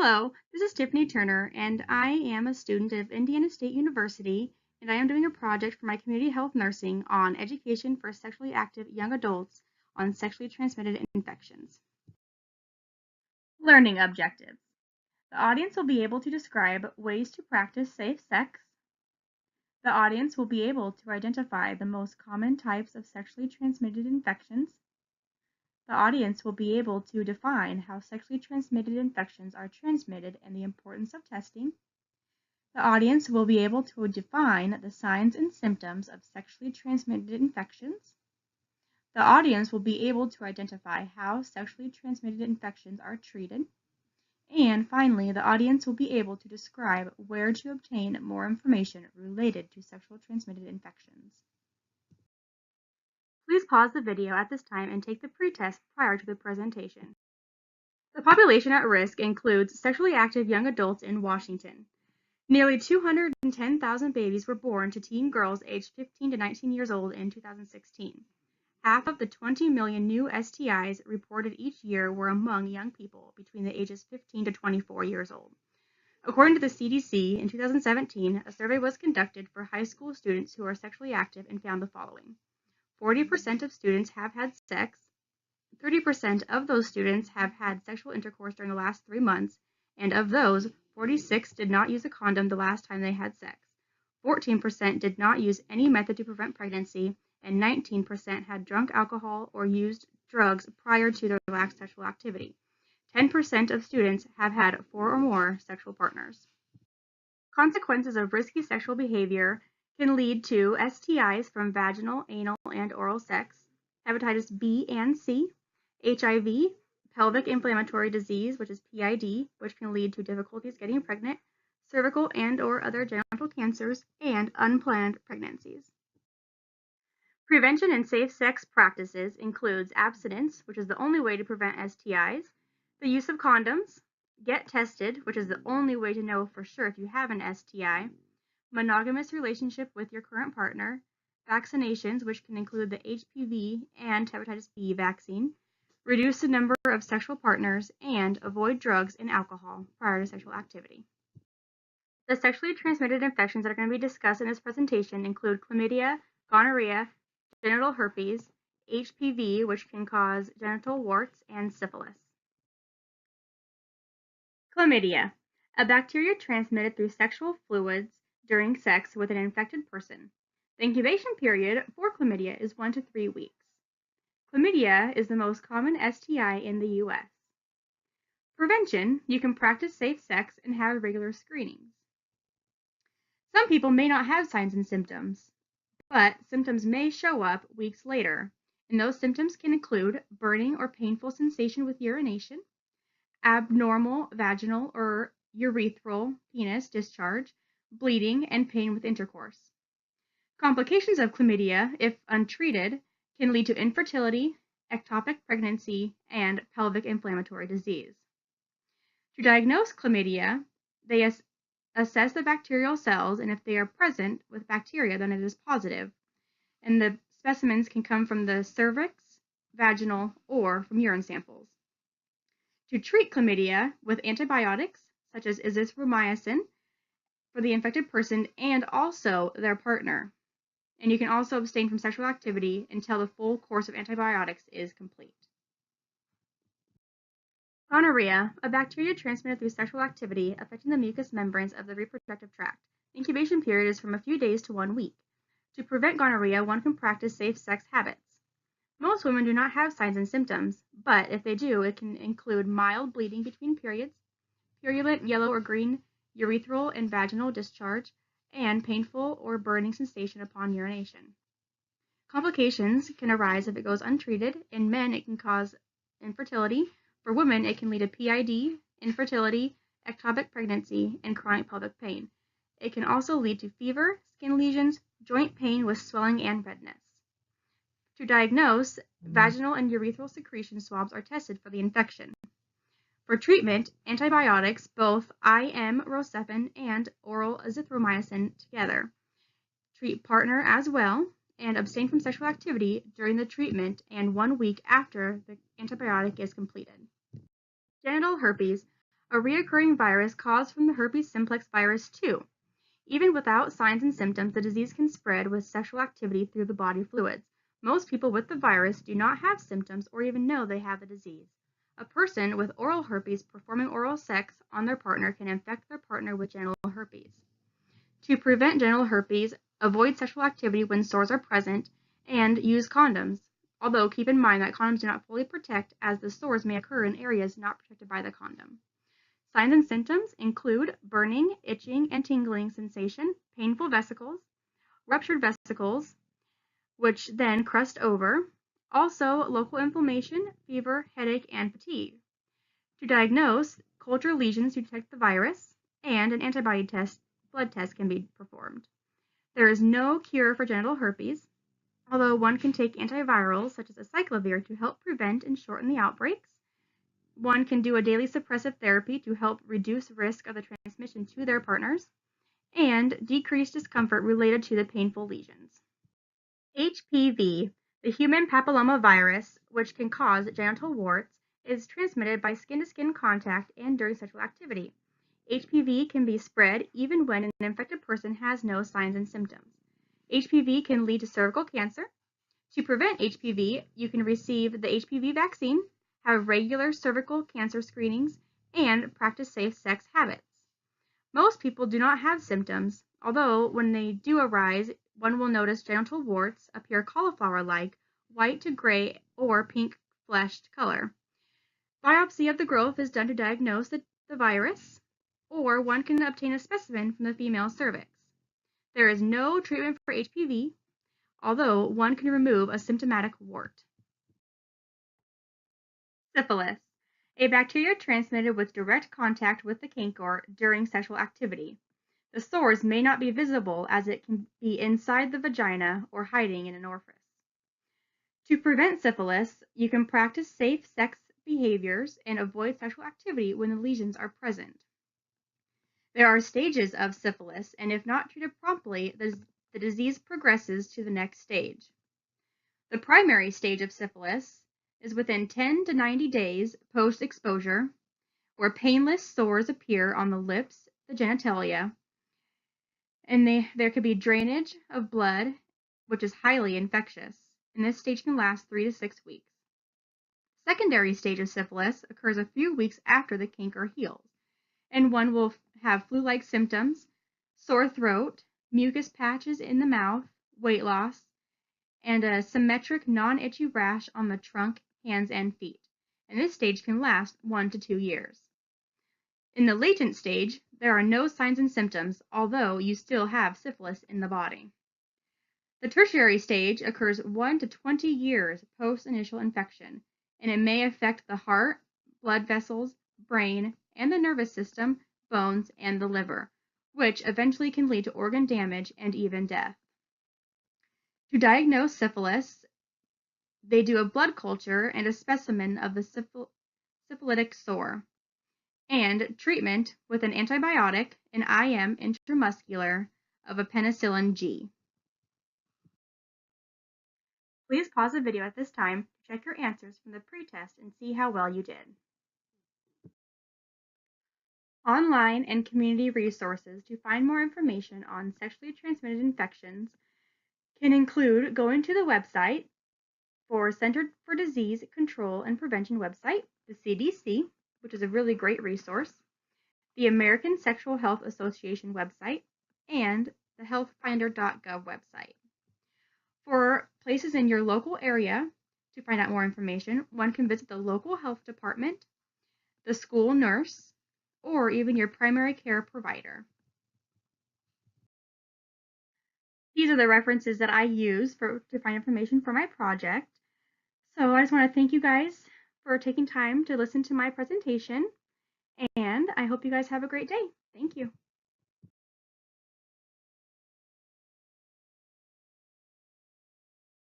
Hello, this is Tiffany Turner, and I am a student of Indiana State University, and I am doing a project for my community health nursing on education for sexually active young adults on sexually transmitted infections. Learning objectives. The audience will be able to describe ways to practice safe sex. The audience will be able to identify the most common types of sexually transmitted infections. The audience will be able to define how sexually transmitted infections are transmitted and the importance of testing. The audience will be able to define the signs and symptoms of sexually transmitted infections. The audience will be able to identify how sexually transmitted infections are treated. And finally, the audience will be able to describe where to obtain more information related to sexually transmitted infections. Please pause the video at this time and take the pretest prior to the presentation. The population at risk includes sexually active young adults in Washington. Nearly 210,000 babies were born to teen girls aged 15 to 19 years old in 2016. Half of the 20 million new STIs reported each year were among young people between the ages 15 to 24 years old. According to the CDC, in 2017, a survey was conducted for high school students who are sexually active and found the following. 40% of students have had sex, 30% of those students have had sexual intercourse during the last 3 months, and of those, 46 did not use a condom the last time they had sex. 14% did not use any method to prevent pregnancy, and 19% had drunk alcohol or used drugs prior to their last sexual activity. 10% of students have had 4 or more sexual partners. Consequences of risky sexual behavior can lead to STIs from vaginal, anal, and oral sex, hepatitis B and C, HIV, pelvic inflammatory disease, which is PID, which can lead to difficulties getting pregnant, cervical and or other genital cancers, and unplanned pregnancies. Prevention and safe sex practices includes abstinence, which is the only way to prevent STIs, the use of condoms, get tested, which is the only way to know for sure if you have an STI, monogamous relationship with your current partner, vaccinations, which can include the HPV and hepatitis B vaccine, reduce the number of sexual partners, and avoid drugs and alcohol prior to sexual activity. The sexually transmitted infections that are going to be discussed in this presentation include chlamydia, gonorrhea, genital herpes, HPV, which can cause genital warts, and syphilis. Chlamydia, a bacteria transmitted through sexual fluids during sex with an infected person. The incubation period for chlamydia is 1 to 3 weeks. Chlamydia is the most common STI in the U.S. Prevention, you can practice safe sex and have regular screenings. Some people may not have signs and symptoms, but symptoms may show up weeks later, and those symptoms can include burning or painful sensation with urination, abnormal vaginal or urethral penis discharge, bleeding, and pain with intercourse. Complications of chlamydia, if untreated, can lead to infertility, ectopic pregnancy, and pelvic inflammatory disease. To diagnose chlamydia, they assess the bacterial cells, and if they are present with bacteria, then it is positive. And the specimens can come from the cervix, vaginal, or from urine samples. To treat chlamydia with antibiotics, such as azithromycin, for the infected person and also their partner. And you can also abstain from sexual activity until the full course of antibiotics is complete. Gonorrhea, a bacteria transmitted through sexual activity affecting the mucous membranes of the reproductive tract. The incubation period is from a few days to 1 week. To prevent gonorrhea, one can practice safe sex habits. Most women do not have signs and symptoms, but if they do, it can include mild bleeding between periods, purulent yellow or green urethral and vaginal discharge, and painful or burning sensation upon urination. Complications can arise if it goes untreated. In men, it can cause infertility. For women, it can lead to PID, infertility, ectopic pregnancy, and chronic pelvic pain. It can also lead to fever, skin lesions, joint pain with swelling and redness. To diagnose, vaginal and urethral secretion swabs are tested for the infection. For treatment, antibiotics, both IM Rocephin and oral azithromycin together. Treat partner as well, and abstain from sexual activity during the treatment and 1 week after the antibiotic is completed. Genital herpes, a recurring virus caused from the herpes simplex virus 2. Even without signs and symptoms, the disease can spread with sexual activity through the body fluids. Most people with the virus do not have symptoms or even know they have the disease. A person with oral herpes performing oral sex on their partner can infect their partner with genital herpes. To prevent genital herpes, avoid sexual activity when sores are present and use condoms. Although keep in mind that condoms do not fully protect, as the sores may occur in areas not protected by the condom. Signs and symptoms include burning, itching, and tingling sensation, painful vesicles, ruptured vesicles, which then crust over, also local inflammation, fever, headache, and fatigue. To diagnose, culture lesions to detect the virus, and an antibody blood test can be performed. There is no cure for genital herpes, although one can take antivirals such as acyclovir to help prevent and shorten the outbreaks. One can do a daily suppressive therapy to help reduce risk of the transmission to their partners and decrease discomfort related to the painful lesions. HPV, the human papillomavirus, which can cause genital warts, is transmitted by skin-to-skin contact and during sexual activity. HPV can be spread even when an infected person has no signs and symptoms. HPV can lead to cervical cancer. To prevent HPV, you can receive the HPV vaccine, have regular cervical cancer screenings, and practice safe sex habits. Most people do not have symptoms, although when they do arise, one will notice genital warts appear cauliflower-like, white to gray or pink fleshed color. Biopsy of the growth is done to diagnose the virus, or one can obtain a specimen from the female cervix. There is no treatment for HPV, although one can remove a symptomatic wart. Syphilis, a bacteria transmitted with direct contact with the canker during sexual activity. The sores may not be visible as it can be inside the vagina or hiding in an orifice. To prevent syphilis, you can practice safe sex behaviors and avoid sexual activity when the lesions are present. There are stages of syphilis, and if not treated promptly, the disease progresses to the next stage. The primary stage of syphilis is within 10 to 90 days post-exposure, where painless sores appear on the lips, the genitalia, and there could be drainage of blood, which is highly infectious, and this stage can last 3 to 6 weeks. Secondary stage of syphilis occurs a few weeks after the canker heals, and one will have flu-like symptoms, sore throat, mucus patches in the mouth, weight loss, and a symmetric non-itchy rash on the trunk, hands, and feet. And this stage can last 1 to 2 years. In the latent stage, there are no signs and symptoms, although you still have syphilis in the body. The tertiary stage occurs 1 to 20 years post-initial infection, and it may affect the heart, blood vessels, brain, and the nervous system, bones, and the liver, which eventually can lead to organ damage and even death. To diagnose syphilis, they do a blood culture and a specimen of the syphilitic sore, and treatment with an antibiotic, an IM intramuscular of a penicillin G. Please pause the video at this time to check your answers from the pretest and see how well you did. Online and community resources to find more information on sexually transmitted infections can include going to the website for Center for Disease Control and Prevention website, the CDC, which is a really great resource, the American Sexual Health Association website, and the healthfinder.gov website. For places in your local area to find out more information, one can visit the local health department, the school nurse, or even your primary care provider. These are the references that I use to find information for my project. So I just want to thank you guys for taking time to listen to my presentation, and I hope you guys have a great day. Thank you.